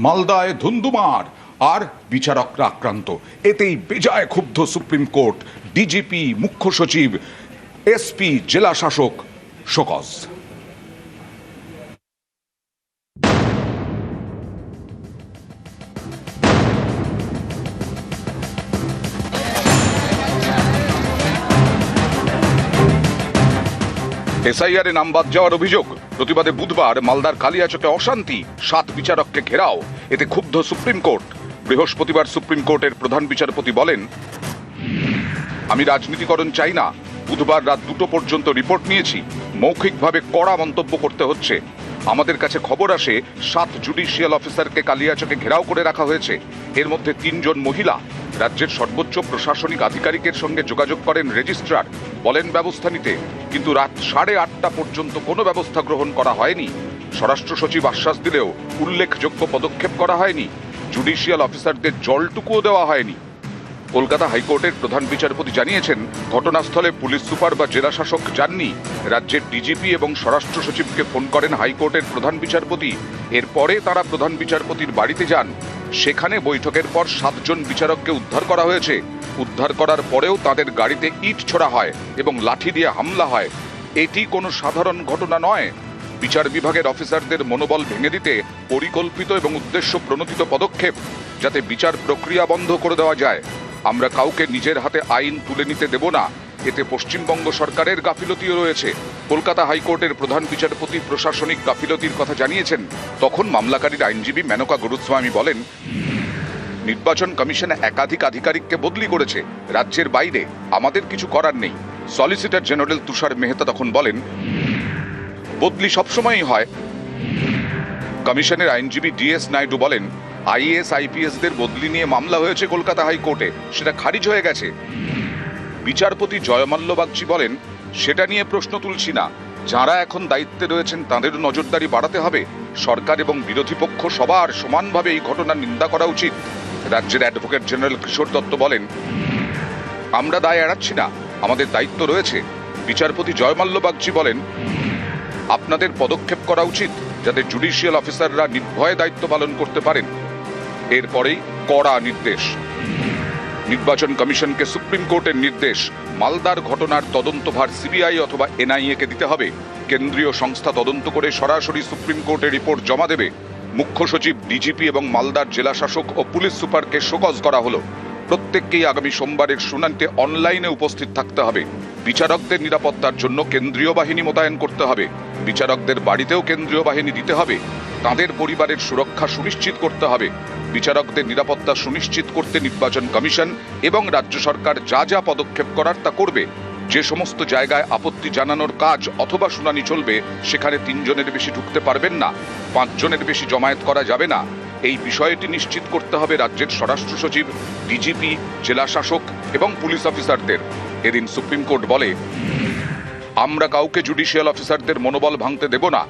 মালদায় ধুন্ধুমার আর বিচারকরা আক্রান্ত। এতেই বেজায় ক্ষুব্ধ সুপ্রিম কোর্ট, ডিজিপি, মুখ্য সচিব, এসপি, জেলা শাসক শোকজ। এসআইআরে নাম বাদ যাওয়ার অভিযোগ প্রতিবাদে বুধবার মালদার কালিয়াচকে অশান্তি, 7 বিচারককে ঘেরাও। এতে ক্ষুব্ধ সুপ্রিম কোর্ট। বৃহস্পতিবার সুপ্রিম কোর্টের প্রধান বিচারপতি বলেন, আমি রাজনীতিকরণ চাই না। বুধবার রাত 2টো পর্যন্ত রিপোর্ট নিয়েছি। মৌখিকভাবে কড়া মন্তব্য করতে হচ্ছে। আমাদের কাছে খবর আসে 7 জুডিশিয়াল অফিসারকে কালিয়াচকে ঘেরাও করে রাখা হয়েছে। এর মধ্যে 3 জন মহিলা। রাজ্যের সর্বোচ্চ প্রশাসনিক আধিকারিকের সঙ্গে যোগাযোগ করেন রেজিস্ট্রার, বলেন ব্যবস্থা নিতে, কিন্তু রাত 8:30 পর্যন্ত কোনো ব্যবস্থা গ্রহণ করা হয়নি। স্বরাষ্ট্র সচিব আশ্বাস দিলেও উল্লেখযোগ্য পদক্ষেপ করা হয়নি। জুডিশিয়াল অফিসারদের জলটুকুও দেওয়া হয়নি। কলকাতা হাইকোর্টের প্রধান বিচারপতি জানিয়েছেন, ঘটনাস্থলে পুলিশ সুপার বা জেলা শাসক যাননি। রাজ্যের ডিজিপি এবং স্বরাষ্ট্র সচিবকে ফোন করেন হাইকোর্টের প্রধান বিচারপতি। এরপরে তারা প্রধান বিচারপতির বাড়িতে যান। সেখানে বৈঠকের পর 7 জন বিচারককে উদ্ধার করা হয়েছে। উদ্ধার করার পরেও তাদের গাড়িতে ইট ছোড়া হয় এবং লাঠি দিয়ে হামলা হয়। এটি কোনো সাধারণ ঘটনা নয়। বিচার বিভাগের অফিসারদের মনোবল ভেঙে দিতে পরিকল্পিত এবং উদ্দেশ্য প্রণোদিত পদক্ষেপ, যাতে বিচার প্রক্রিয়া বন্ধ করে দেওয়া যায়। আমরা কাউকে নিজের হাতে আইন তুলে নিতে দেব না। এতে পশ্চিমবঙ্গ সরকারের গাফিলতিও রয়েছে। কলকাতা হাইকোর্টের প্রধান বিচারপতি প্রশাসনিক গাফিলতির কথা জানিয়েছেন। তখন মামলাকারীর আইনজীবী মেনকা গুরুস্বামী বলেন, নির্বাচন কমিশন একাধিক আধিকারিককে বদলি করেছে রাজ্যের বাইরে, আমাদের কিছু করার নেই। সলিসিটর জেনারেল তুষার মেহতা তখন বলেন, বদলি সবসময়ই হয়। কমিশনের আইনজীবী ডিএস নাইডু বলেন, আইএএস আইপিএসদের বদলি নিয়ে মামলা হয়েছে কলকাতা হাইকোর্টে, সেটা খারিজ হয়ে গেছে। বিচারপতি জয়মাল্য বাগচি বলেন, সেটা নিয়ে প্রশ্ন তুলছি না। যারা এখন দায়িত্বে রয়েছেন তাদের নজরদারি বাড়াতে হবে। সরকার এবং বিরোধী পক্ষ সবার সমানভাবে এই ঘটনার নিন্দা করা উচিত। রাজ্যের অ্যাডভোকেট জেনারেল কিশোর দত্ত বলেন, আমরা দায় এড়াচ্ছি না, আমাদের দায়িত্ব রয়েছে। বিচারপতি জয়মাল্য বাগচি বলেন, আপনাদের পদক্ষেপ করা উচিত যাতে জুডিশিয়াল অফিসাররা নির্ভয়ে দায়িত্ব পালন করতে পারেন। এরপরেই কড়া নির্দেশ। নির্বাচন কমিশনকে সুপ্রিম কোর্টের নির্দেশ, মালদার ঘটনার তদন্তভার সিবিআই অথবা এনআইএ কে দিতে হবে। কেন্দ্রীয় সংস্থা তদন্ত করে সরাসরি সুপ্রিম কোর্টে রিপোর্ট জমা দেবে। মুখ্য সচিব, ডিজিপি এবং মালদার জেলা শাসক ও পুলিশ সুপারকে শোকজ করা হলো। প্রত্যেককেই আগামী সোমবারের শুনানিতে অনলাইনে উপস্থিত থাকতে হবে। বিচারকদের নিরাপত্তার জন্য কেন্দ্রীয় বাহিনী মোতায়েন করতে হবে। বিচারকদের বাড়িতেও কেন্দ্রীয় বাহিনী দিতে হবে। তাদের পরিবারের সুরক্ষা সুনিশ্চিত করতে হবে। বিচারকদের নিরাপত্তা সুনিশ্চিত করতে নির্বাচন কমিশন এবং রাজ্য সরকার যা যা পদক্ষেপ করার তা করবে। যে সমস্ত জায়গায় আপত্তি জানানোর কাজ অথবা শুনানি চলবে, সেখানে 3 জনের বেশি ঢুকতে পারবেন না, 5 জনের বেশি জমায়েত করা যাবে না। এই বিষয়টি নিশ্চিত করতে হবে রাজ্যের স্বরাষ্ট্র সচিব, ডিজিপি, জেলা শাসক এবং পুলিশ অফিসারদের। এদিন সুপ্রিম কোর্ট বলে, আমরা কাউকে জুডিশিয়াল অফিসারদের মনোবল ভাঙতে দেব না।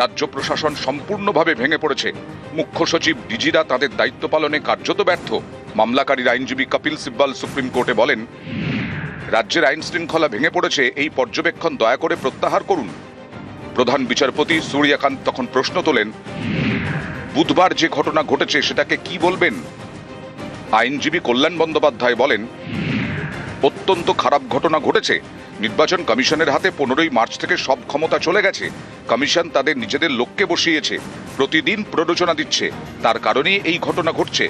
রাজ্য প্রশাসন সম্পূর্ণভাবে ভেঙে পড়েছে। মুখ্য সচিব, ডিজিরা তাদের দায়িত্ব পালনে কার্যত ব্যর্থ। মামলাকারীর আইনজীবী কপিল সিব্বাল সুপ্রিম কোর্টে বলেন, রাজ্যের আইন শৃঙ্খলা ভেঙে পড়েছে, এই পর্যবেক্ষণ দয়া করে প্রত্যাহার করুন। প্রধান বিচারপতি সূর্যকান্ত তখন প্রশ্ন তোলেন, বুধবার যে ঘটনা ঘটেছে সেটাকে কি বলবেন? আইনজীবী কল্যাণ বন্দ্যোপাধ্যায় বলেন, অত্যন্ত খারাপ ঘটনা ঘটেছে। নির্বাচন কমিশনের হাতে 15ই মার্চ থেকে সব ক্ষমতা চলে গেছে। কমিশন তাদের নিজেদের লোককে বসিয়েছে, প্রতিদিন প্ররোচনা দিচ্ছে, তার কারণেই এই ঘটনা ঘটছে।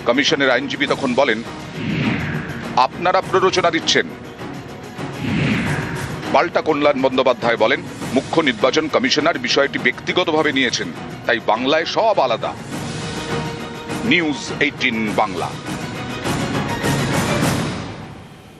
কমিশনের আইনজীবী তখন বলেন, আপনারা প্ররোচনা দিচ্ছেন। পাল্টা কল্যাণ বন্দ্যোপাধ্যায় বলেন, মুখ্য নির্বাচন কমিশনার বিষয়টি ব্যক্তিগতভাবে নিয়েছেন, তাই বাংলায় সব আলাদা। নিউজ 18 বাংলা।